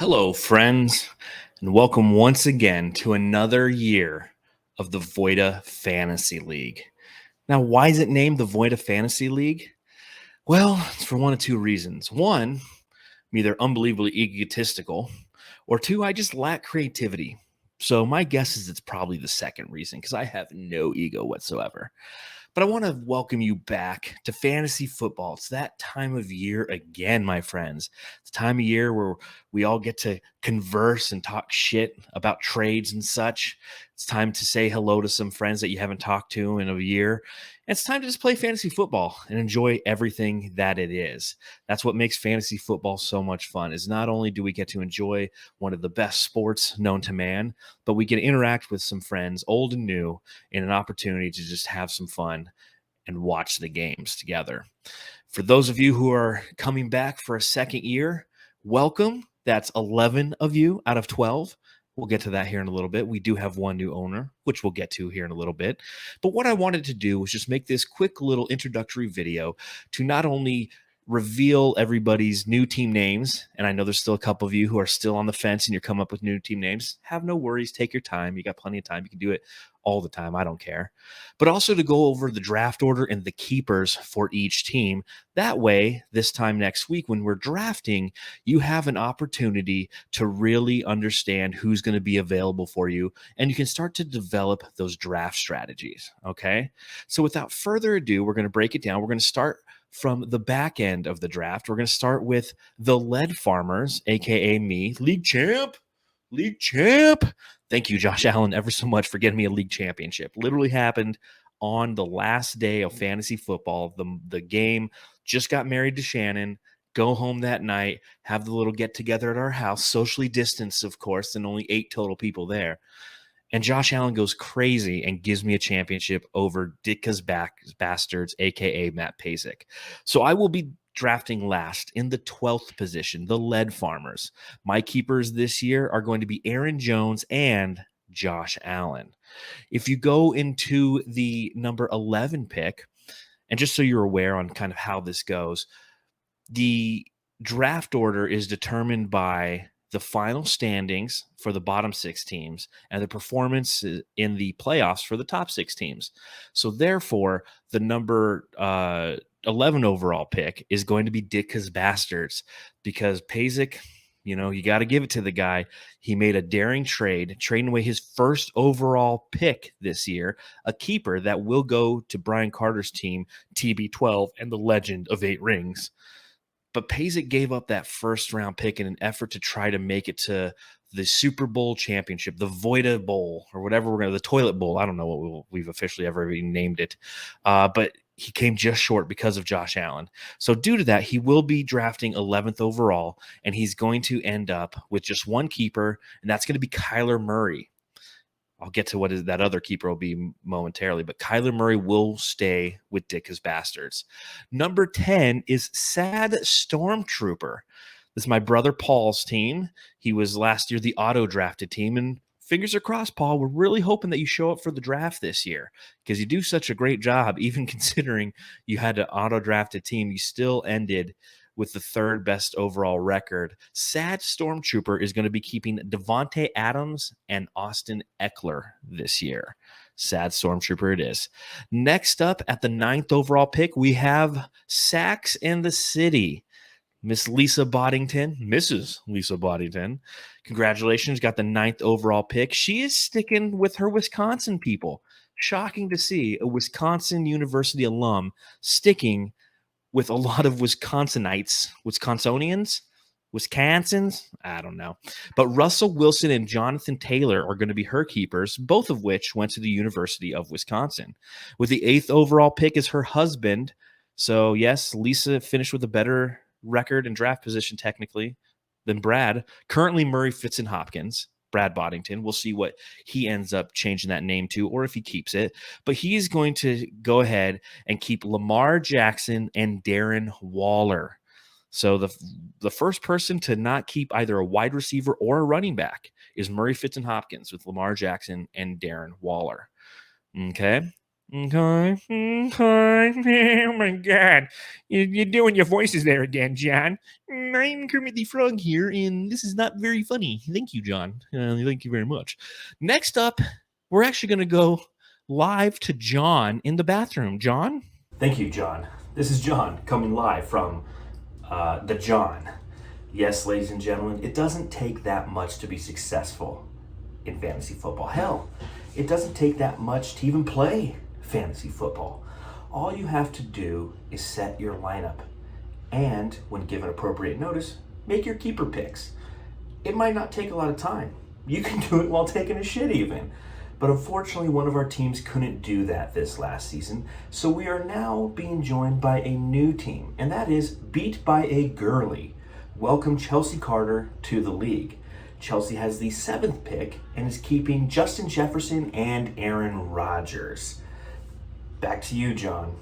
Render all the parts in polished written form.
Hello, friends, and welcome once again to another year of the Voita Fantasy League. Now, why is it named the Voita Fantasy League? Well, it's for one of two reasons. One, I'm either unbelievably egotistical, or two, I just lack creativity. So my guess is it's probably the second reason because I have no ego whatsoever. But I want to welcome you back to fantasy football. It's that time of year again, my friends. It's the time of year where we all get to converse and talk shit about trades and such. It's time to say hello to some friends that you haven't talked to in a year. And it's time to just play fantasy football and enjoy everything that it is. That's what makes fantasy football so much fun. Is not only do we get to enjoy one of the best sports known to man, but we can interact with some friends, old and new, in an opportunity to just have some fun and watch the games together. For those of you who are coming back for a second year, welcome. That's 11 of you out of 12. We'll get to that here in a little bit. We do have one new owner, which we'll get to here in a little bit. But what I wanted to do was just make this quick little introductory video to not only reveal everybody's new team names, and I know there's still a couple of you who are still on the fence and you're coming up with new team names. Have no worries. Take your time. You got plenty of time. You can do it all the time. I don't care. But also to go over the draft order and the keepers for each team. That way, this time next week when we're drafting, you have an opportunity to really understand who's going to be available for you, and you can start to develop those draft strategies. Okay. So without further ado, we're going to break it down. We're going to start from the back end of the draft. We're going to start with the lead farmers, aka me, league champ. Thank you, Josh Allen, ever so much for getting me a league championship. Literally happened on the last day of fantasy football. The game just got married to Shannon. Go home that night, have the little get together at our house, socially distanced, of course, and only 8 total people there. And Josh Allen goes crazy and gives me a championship over Daks Bastards, aka Matt Pasick. So I will be drafting last in the 12th position, the lead farmers. My keepers this year are going to be Aaron Jones and Josh Allen. If you go into the number 11 pick, and just so you're aware on kind of how this goes, the draft order is determined by the final standings for the bottom 6 teams and the performance in the playoffs for the top 6 teams. So therefore, the number 11 overall pick is going to be Daks Bastards because Pasick, you got to give it to the guy. He made a daring trade, trading away his first overall pick this year, a keeper that will go to Brian Carter's team, TB12, and the legend of 8 rings. But Pasick gave up that first round pick in an effort to try to make it to the Super Bowl championship, the Voita Bowl, or whatever the Toilet Bowl. I don't know what we've officially ever even named it. But he came just short because of Josh Allen. So due to that, he will be drafting 11th overall, and he's going to end up with just one keeper, and that's going to be Kyler Murray. I'll get to what that other keeper will be momentarily, but Kyler Murray will stay with Daks Bastards. Number 10 is Sad Stormtrooper. This is my brother Paul's team. He was last year the auto-drafted team, and fingers are crossed, Paul. We're really hoping that you show up for the draft this year because you do such a great job. Even considering you had an auto-drafted team, you still ended with the 3rd best overall record. Sad Stormtrooper is going to be keeping Devontae Adams and Austin Eckler this year. Sad Stormtrooper it is. Next up at the 9th overall pick, we have Sacks in the City. Mrs. Lisa Boddington. Congratulations, got the 9th overall pick. She is sticking with her Wisconsin people. Shocking to see a Wisconsin University alum sticking with a lot of Wisconsinites, Wisconsins, I don't know. But Russell Wilson and Jonathan Taylor are going to be her keepers, both of which went to the University of Wisconsin. With the 8th overall pick is her husband. So yes, Lisa finished with a better record and draft position technically than Brad. Currently Murray Fitz-Hopkins. Brad Boddington. We'll see what he ends up changing that name to or if he keeps it. But he's going to go ahead and keep Lamar Jackson and Darren Waller. So the first person to not keep either a wide receiver or a running back is Murray Fitz-Hopkins with Lamar Jackson and Darren Waller. Okay. Okay. Okay. Oh my God. You're doing your voices there again, John. I'm Kermit the Frog here, and this is not very funny. Thank you, John. Thank you very much. Next up, we're actually going to go live to John in the bathroom. John? Thank you, John. This is John coming live from the John. Yes, ladies and gentlemen, it doesn't take that much to be successful in fantasy football. Hell, it doesn't take that much to even play fantasy football. All you have to do is set your lineup and, when given appropriate notice, make your keeper picks. It might not take a lot of time. You can do it while taking a shit even. But unfortunately, one of our teams couldn't do that this last season, so we are now being joined by a new team, and that is Beat by a Girly. Welcome Chelsea Carter to the league. Chelsea has the 7th pick and is keeping Justin Jefferson and Aaron Rodgers. Back to you, John.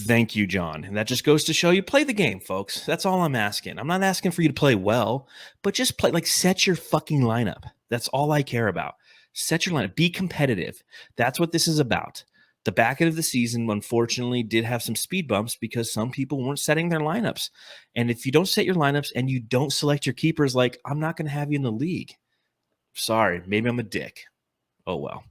Thank you, John. And that just goes to show you play the game, folks. That's all I'm asking. I'm not asking for you to play well, but just play, like, set your fucking lineup. That's all I care about. Set your lineup. Be competitive. That's what this is about. The back end of the season, unfortunately, did have some speed bumps because some people weren't setting their lineups. And if you don't set your lineups and you don't select your keepers, like, I'm not going to have you in the league. Sorry, maybe I'm a dick. Oh, well.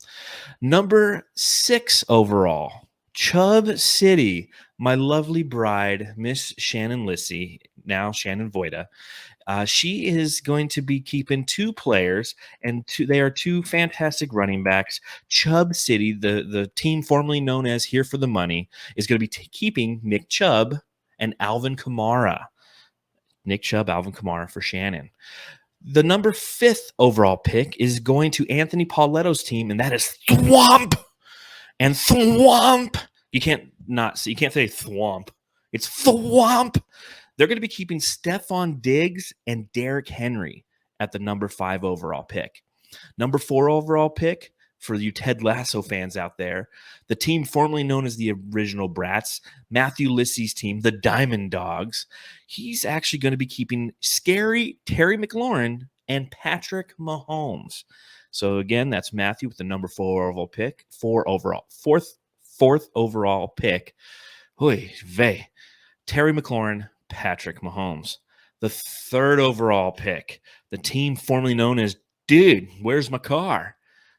Number 6 overall, Chubb City. My lovely bride, Miss Shannon Lissy, now Shannon Voita. She is going to be keeping 2 players, and they are 2 fantastic running backs. Chubb City, the team formerly known as Here for the Money, is going to be keeping Nick Chubb and Alvin Kamara. Nick Chubb, Alvin Kamara for Shannon. The number 5th overall pick is going to Anthony Pauletto's team, and that is Thwomp. And Thwomp. You can't say Thwomp. It's Thwomp. They're going to be keeping Stephon Diggs and Derrick Henry at the number 5 overall pick. Number 4 overall pick, for you Ted Lasso fans out there, the team formerly known as the Original Brats, Matthew Lissy's team, the Diamond Dogs, he's actually going to be keeping scary Terry McLaurin and Patrick Mahomes. So again, that's Matthew with the number 4 overall pick, fourth overall pick. Oy vey. Terry McLaurin, Patrick Mahomes. The 3rd overall pick, the team formerly known as Dude, Where's My Car?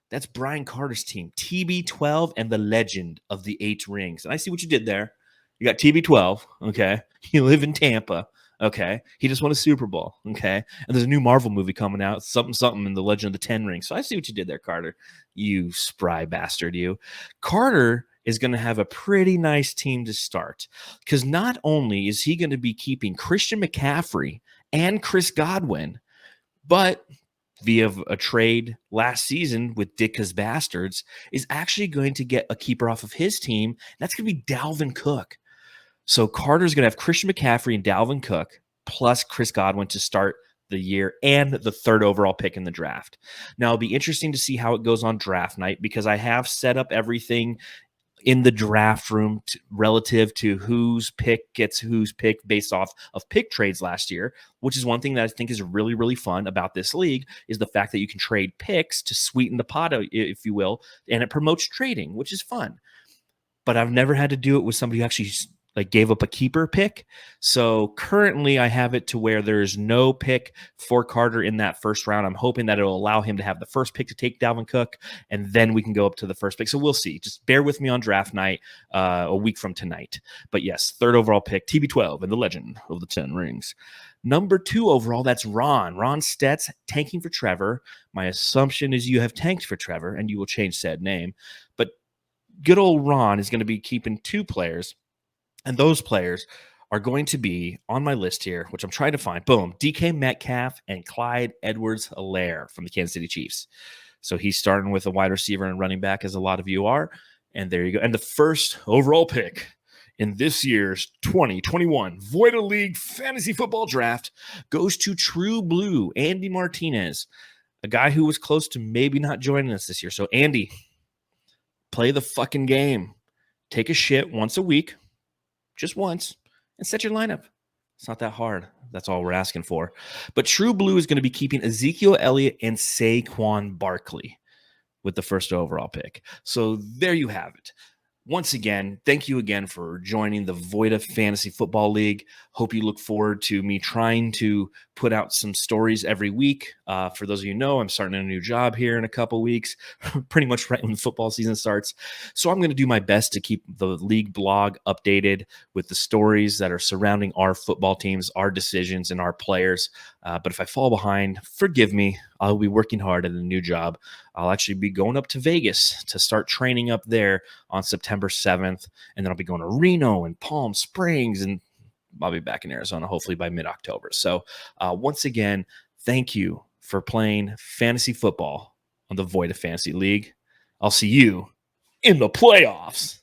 That's Brian Carter's team, TB12 and the legend of the 8 rings. And I see what you did there. You got TB12, okay? You live in Tampa, okay? He just won a Super Bowl, okay? And there's a new Marvel movie coming out, something in the legend of the 10 rings. So I see what you did there, Carter. You spry bastard, you. Carter is going to have a pretty nice team to start, because not only is he going to be keeping Christian McCaffrey and Chris Godwin, but via a trade last season with Daks Bastards, is actually going to get a keeper off of his team. That's going to be Dalvin Cook. So Carter's going to have Christian McCaffrey and Dalvin Cook plus Chris Godwin to start the year and the 3rd overall pick in the draft. Now, it'll be interesting to see how it goes on draft night, because I have set up everything in the draft room relative to whose pick gets whose pick based off of pick trades last year, which is one thing that I think is really, really fun about this league, is the fact that you can trade picks to sweeten the pot, if you will, and it promotes trading, which is fun. But I've never had to do it with somebody who actually gave up a keeper pick. So currently I have it to where there's no pick for Carter in that 1st round. I'm hoping that it'll allow him to have the 1st pick to take Dalvin Cook, and then we can go up to the 1st pick. So we'll see. Just bear with me on draft night a week from tonight. But yes, 3rd overall pick, TB12 and the legend of the 10 rings. Number 2 overall, that's Ron. Ron Stetz, tanking for Trevor. My assumption is you have tanked for Trevor, and you will change said name. But good old Ron is going to be keeping 2 players. And those players are going to be on my list here, which I'm trying to find. Boom. DK Metcalf and Clyde Edwards-Helaire from the Kansas City Chiefs. So he's starting with a wide receiver and running back, as a lot of you are. And there you go. And the 1st overall pick in this year's 2021 Voita League Fantasy Football Draft goes to True Blue, Andy Martinez, a guy who was close to maybe not joining us this year. So, Andy, play the fucking game. Take a shit once a week. Just once, and set your lineup. It's not that hard. That's all we're asking for. But True Blue is going to be keeping Ezekiel Elliott and Saquon Barkley. with the first overall pick. So there you have it. Once again, thank you again for joining the Voita Fantasy Football League. Hope you look forward to me trying to put out some stories every week. For those of you who know, I'm starting a new job here in a couple weeks, pretty much right when the football season starts. So I'm going to do my best to keep the league blog updated with the stories that are surrounding our football teams, our decisions, and our players. But if I fall behind, forgive me. I'll be working hard at a new job. I'll actually be going up to Vegas to start training up there on September 7th. And then I'll be going to Reno and Palm Springs, and I'll be back in Arizona hopefully by mid-October. So once again, thank you for playing fantasy football on the Voita Fantasy League. I'll see you in the playoffs.